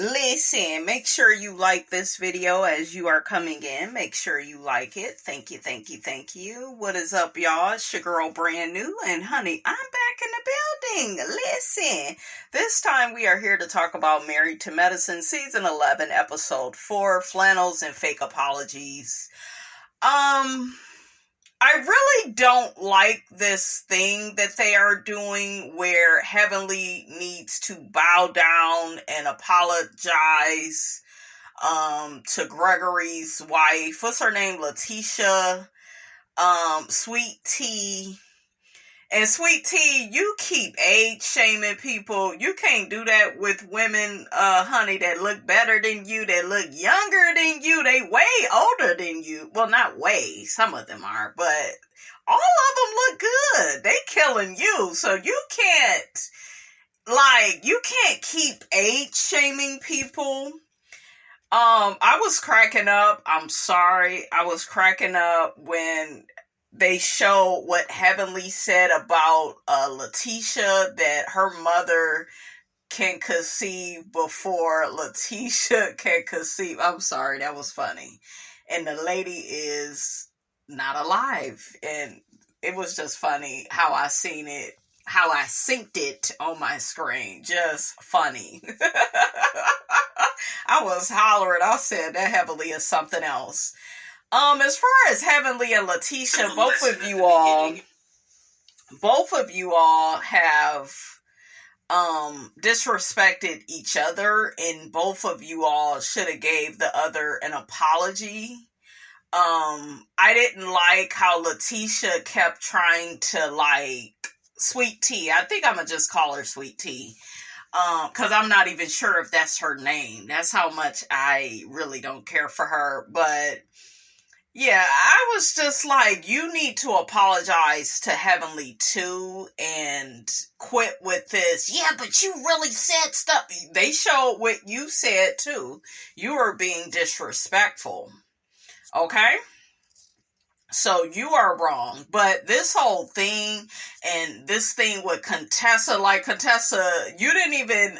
Listen, make sure you like this video as you are coming in. Make sure you like it. Thank you, thank you, thank you. What is up, y'all? It's your girl, Brand New. And honey, I'm back in the building. Listen, this time we are here to talk about Married to Medicine, Season 11, Episode 4, Flannels and Fake Apologies. I really don't like this thing that they are doing where Heavenly needs to bow down and apologize to Gregory's wife. What's her name? Letitia, Sweet Tea. And Sweet Tea, you keep age shaming people. You can't do that with women, honey, that look better than you, that look younger than you. They way older than you. Well, not way. Some of them are, but all of them look good. They killing you. So you can't keep age shaming people. I was cracking up. I'm sorry. I was cracking up when they show what Heavenly said about Letitia, that her mother can conceive before Letitia can conceive. I'm sorry, that was funny. And the lady is not alive. And it was just funny how I seen it, how I synced it on my screen. Just funny. I was hollering. I said that Heavenly is something else. As far as Heavenly and Letitia, both of you all have disrespected each other, and both of you all should have gave the other an apology. I didn't like how Letitia kept trying to Sweet Tea. I think I'm gonna just call her Sweet Tea. Cause I'm not even sure if that's her name. That's how much I really don't care for her, but yeah, I was just like, you need to apologize to Heavenly too and quit with this. Yeah, but you really said stuff. They showed what you said too. You were being disrespectful. Okay? So you are wrong. But this whole thing and this thing with Contessa, Contessa, you didn't even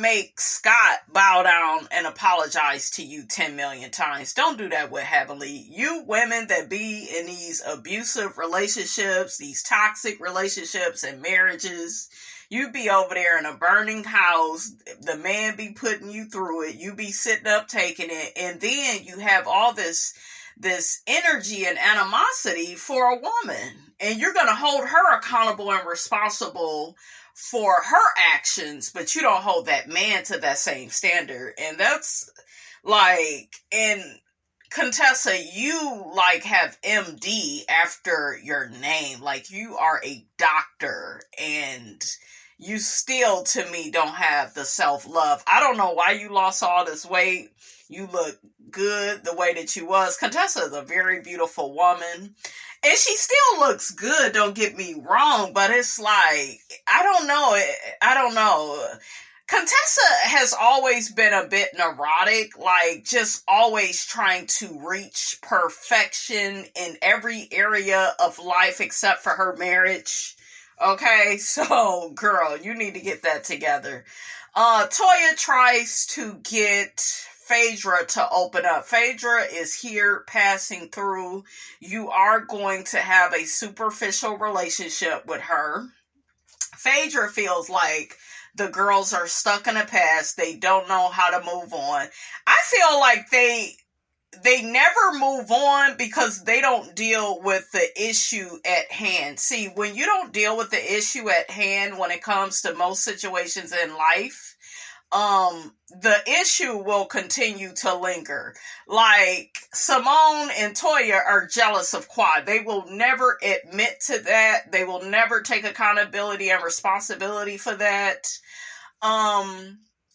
make Scott bow down and apologize to you 10 million times. Don't do that with Heavenly. You women that be in these abusive relationships, these toxic relationships and marriages, you be over there in a burning house. The man be putting you through it. You be sitting up taking it. And then you have all this energy and animosity for a woman. And you're going to hold her accountable and responsible for her actions, but you don't hold that man to that same standard. And that's and Contessa, you have MD after your name. You are a doctor, and you still, to me, don't have the self-love. I don't know why you lost all this weight. You look good the way that you was. Contessa is a very beautiful woman. And she still looks good, don't get me wrong, but it's I don't know. Contessa has always been a bit neurotic, just always trying to reach perfection in every area of life except for her marriage. Okay, so girl, you need to get that together. Toya tries to get Phaedra to open up. Phaedra is here passing through. You are going to have a superficial relationship with her. Phaedra feels like the girls are stuck in the past. They don't know how to move on. I feel like they never move on because they don't deal with the issue at hand. See, when you don't deal with the issue at hand when it comes to most situations in life, the issue will continue to linger. Simone and Toya are jealous of Quad. They will never admit to that. They will never take accountability and responsibility for that.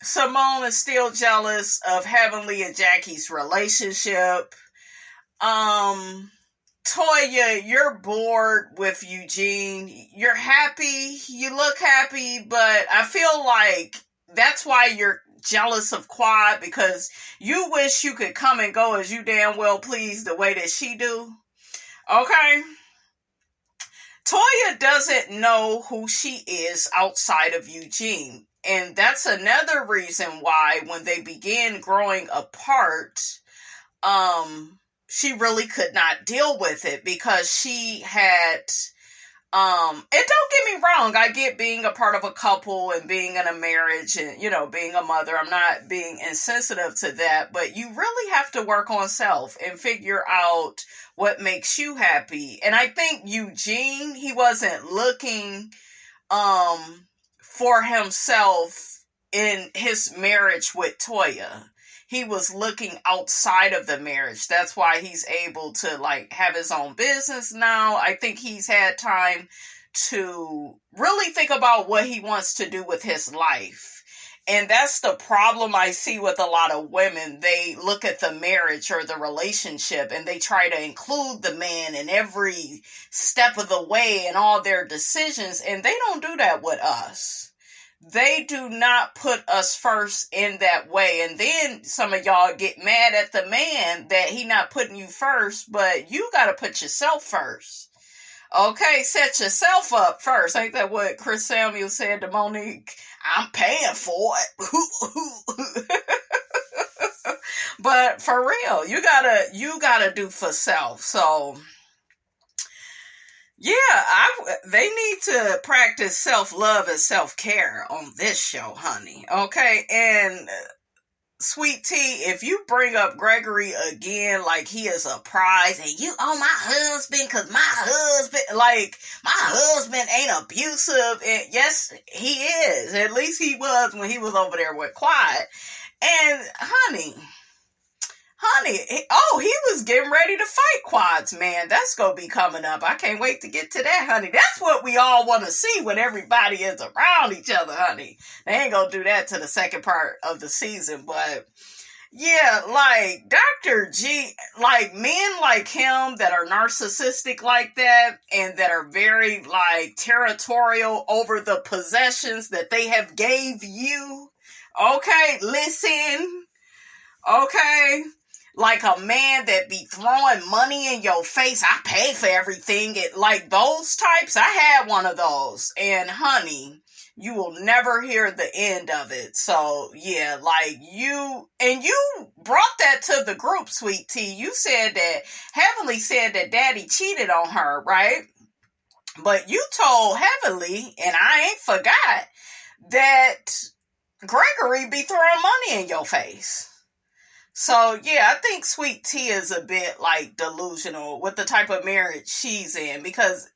Simone is still jealous of Heavenly and Jackie's relationship. Toya, you're bored with Eugene. You're happy. You look happy, but I feel like that's why you're jealous of Quad, because you wish you could come and go as you damn well please the way that she do. Okay? Toya doesn't know who she is outside of Eugene. And that's another reason why when they began growing apart, she really could not deal with it, because she had, and don't get me wrong, I get being a part of a couple and being in a marriage and, being a mother. I'm not being insensitive to that, but you really have to work on self and figure out what makes you happy. And I think Eugene, he wasn't looking, for himself in his marriage with Toya. He was looking outside of the marriage. That's why he's able to have his own business now. I think he's had time to really think about what he wants to do with his life. And that's the problem I see with a lot of women. They look at the marriage or the relationship and they try to include the man in every step of the way and all their decisions. And they don't do that with us. They do not put us first in that way. And then some of y'all get mad at the man that he not putting you first, but you got to put yourself first. Okay, set yourself up first. Ain't that what Chris Samuel said to Monique? I'm paying for it. But for real, you gotta do for self. So yeah, they need to practice self-love and self-care on this show, honey. Okay, and Sweet Tea, if you bring up Gregory again like he is a prize and you, my husband, because my husband ain't abusive. And yes, he is. At least he was when he was over there with Quiet. And honey, he was getting ready to fight Quad's man. That's going to be coming up. I can't wait to get to that, honey. That's what we all want to see when everybody is around each other, honey. They ain't going to do that to the second part of the season, but yeah, Dr. G, men like him that are narcissistic like that and that are very territorial over the possessions that they have gave you. Okay, listen. Okay. Like a man that be throwing money in your face. I pay for everything. Those types. I had one of those. And honey, you will never hear the end of it. So yeah, you brought that to the group, Sweet Tea. You said that Heavenly said that Daddy cheated on her, right? But you told Heavenly, and I ain't forgot, that Gregory be throwing money in your face. So, yeah, I think Sweet Tea is a bit, delusional with the type of marriage she's in. Because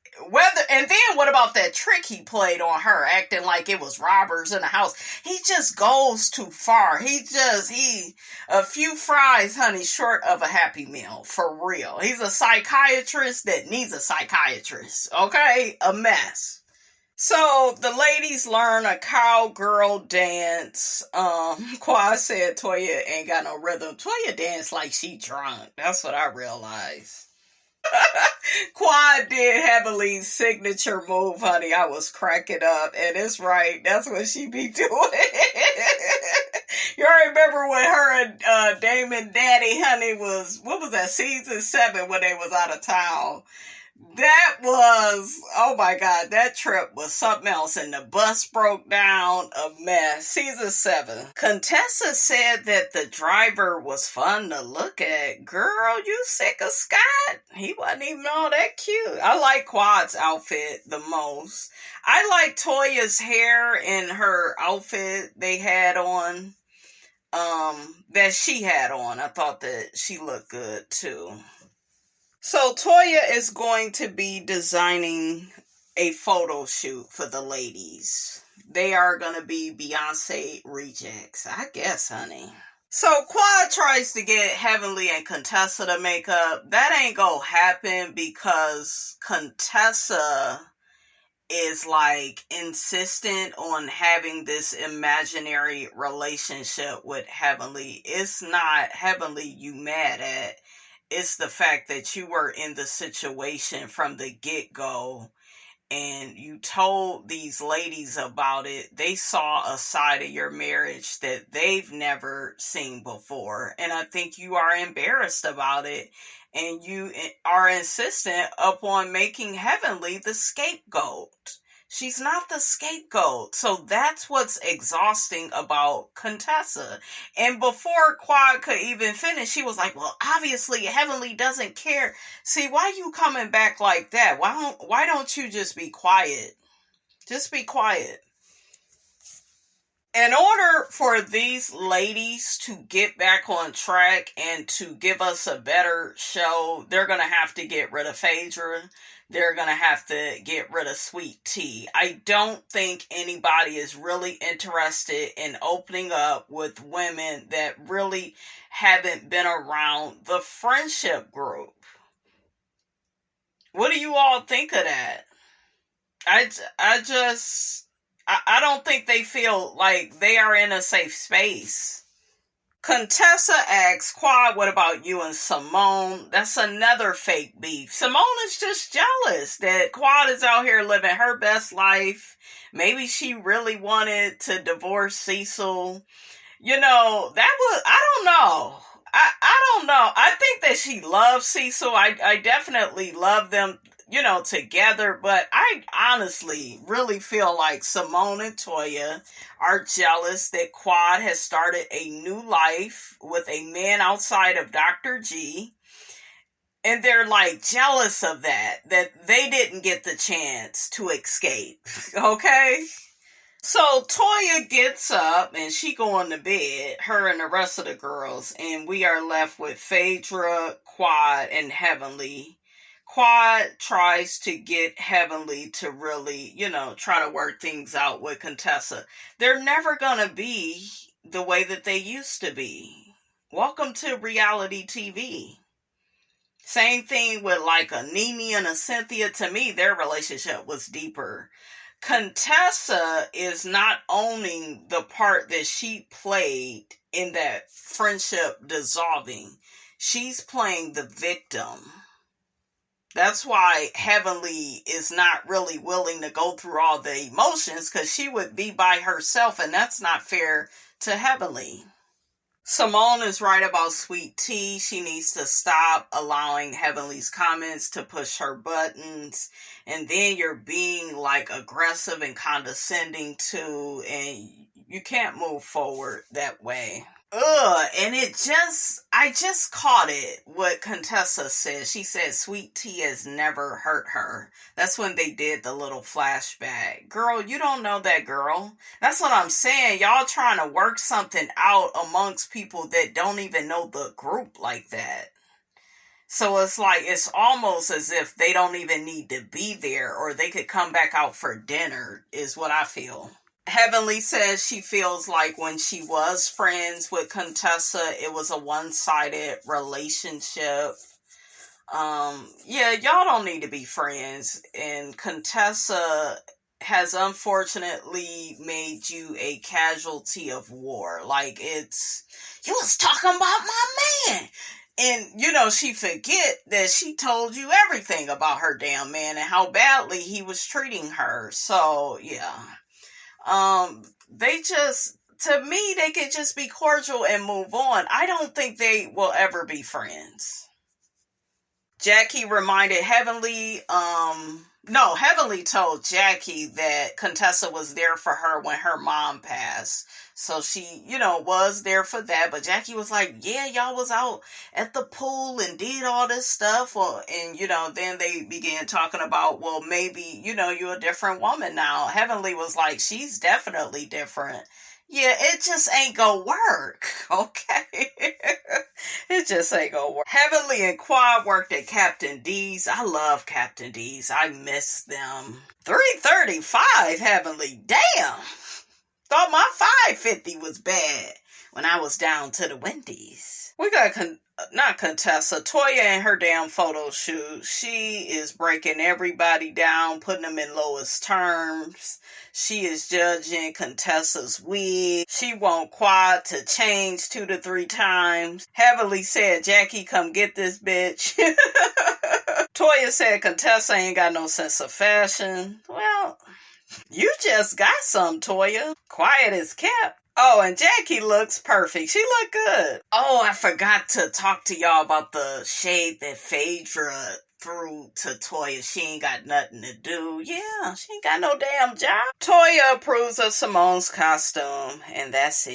and then what about that trick he played on her, acting like it was robbers in the house? He just goes too far. A few fries, honey, short of a Happy Meal, for real. He's a psychiatrist that needs a psychiatrist, okay? A mess. So the ladies learn a cowgirl dance. Quad said Toya ain't got no rhythm. Toya danced like she drunk. That's what I realized. Quad did Heavenly's signature move, honey. I was cracking up. And it's right. That's what she be doing. You remember when her and Damon Daddy, honey, what was that, season 7 when they was out of town? That was, oh my God, that trip was something else. And the bus broke down, a mess. Season 7. Contessa said that the driver was fun to look at. Girl, you sick of Scott? He wasn't even all that cute. I like Quad's outfit the most. I like Toya's hair and her outfit they had on, that she had on. I thought that she looked good too. So Toya is going to be designing a photo shoot for the ladies. They are going to be Beyonce rejects, I guess, honey. So Quad tries to get Heavenly and Contessa to make up. That ain't going to happen because Contessa is insistent on having this imaginary relationship with Heavenly. It's not Heavenly you mad at. It's the fact that you were in the situation from the get-go and you told these ladies about it. They saw a side of your marriage that they've never seen before. And I think you are embarrassed about it. And you are insistent upon making Heavenly the scapegoat. She's not the scapegoat. So that's what's exhausting about Contessa. And before Quad could even finish, she was like, well, obviously Heavenly doesn't care. See, why you coming back like that? Why don't you just be quiet? Just be quiet. In order for these ladies to get back on track and to give us a better show, they're going to have to get rid of Phaedra. They're going to have to get rid of Sweet Tea. I don't think anybody is really interested in opening up with women that really haven't been around the friendship group. What do you all think of that? I don't think they feel like they are in a safe space. Contessa asks Quad, what about you and Simone? That's another fake beef. Simone is just jealous that Quad is out here living her best life. Maybe she really wanted to divorce Cecil. You know, I don't know. I don't know. I think that she loves Cecil. I definitely love them, together. But I honestly really feel like Simone and Toya are jealous that Quad has started a new life with a man outside of Dr. G. And they're like jealous of that they didn't get the chance to escape. Okay? So Toya gets up and she going to bed, her and the rest of the girls, and we are left with Phaedra, Quad, and Heavenly. Quad tries to get Heavenly to really, try to work things out with Contessa. They're never going to be the way that they used to be. Welcome to reality TV. Same thing with like a Nene and a Cynthia. To me, their relationship was deeper. Contessa is not owning the part that she played in that friendship dissolving. She's playing the victim. That's why Heavenly is not really willing to go through all the emotions, because she would be by herself, and that's not fair to Heavenly. Simone is right about Sweet Tea. She needs to stop allowing Heavenly's comments to push her buttons. And then you're being like aggressive and condescending too. And you can't move forward that way. And I just caught it, what Contessa said. She said Sweet Tea has never hurt her. That's when they did the little flashback. Girl, you don't know that girl. That's what I'm saying. Y'all trying to work something out amongst people that don't even know the group like that. So it's like, it's almost as if they don't even need to be there, or they could come back out for dinner, is what I feel. Heavenly says she feels like when she was friends with Contessa, it was a one-sided relationship. Y'all don't need to be friends. And Contessa has unfortunately made you a casualty of war. Like, you was talking about my man. And, she forget that she told you everything about her damn man and how badly he was treating her. So, yeah. To me, they could just be cordial and move on. I don't think they will ever be friends. Jackie reminded Heavenly, Heavenly told Jackie that Contessa was there for her when her mom passed. So she, was there for that. But Jackie was like, yeah, y'all was out at the pool and did all this stuff. Then they began talking about, well, maybe, you're a different woman now. Heavenly was like, she's definitely different. Yeah, it just ain't gonna work, okay? It just ain't gonna work. Heavenly and Quad worked at Captain D's. I love Captain D's. I miss them. $3.35, Heavenly. Damn! Thought my $5.50 was bad when I was down to the Wendy's. We got not Contessa, Toya in her damn photo shoot. She is breaking everybody down, putting them in lowest terms. She is judging Contessa's wig. She want Quad to change 2 to 3 times. Heavenly said, Jackie, come get this bitch. Toya said Contessa ain't got no sense of fashion. Well, you just got some, Toya. Quiet as kept. Oh, and Jackie looks perfect. She looked good. Oh, I forgot to talk to y'all about the shade that Phaedra through to Toya. She ain't got nothing to do. Yeah, she ain't got no damn job. Toya approves of Simone's costume, and that's it.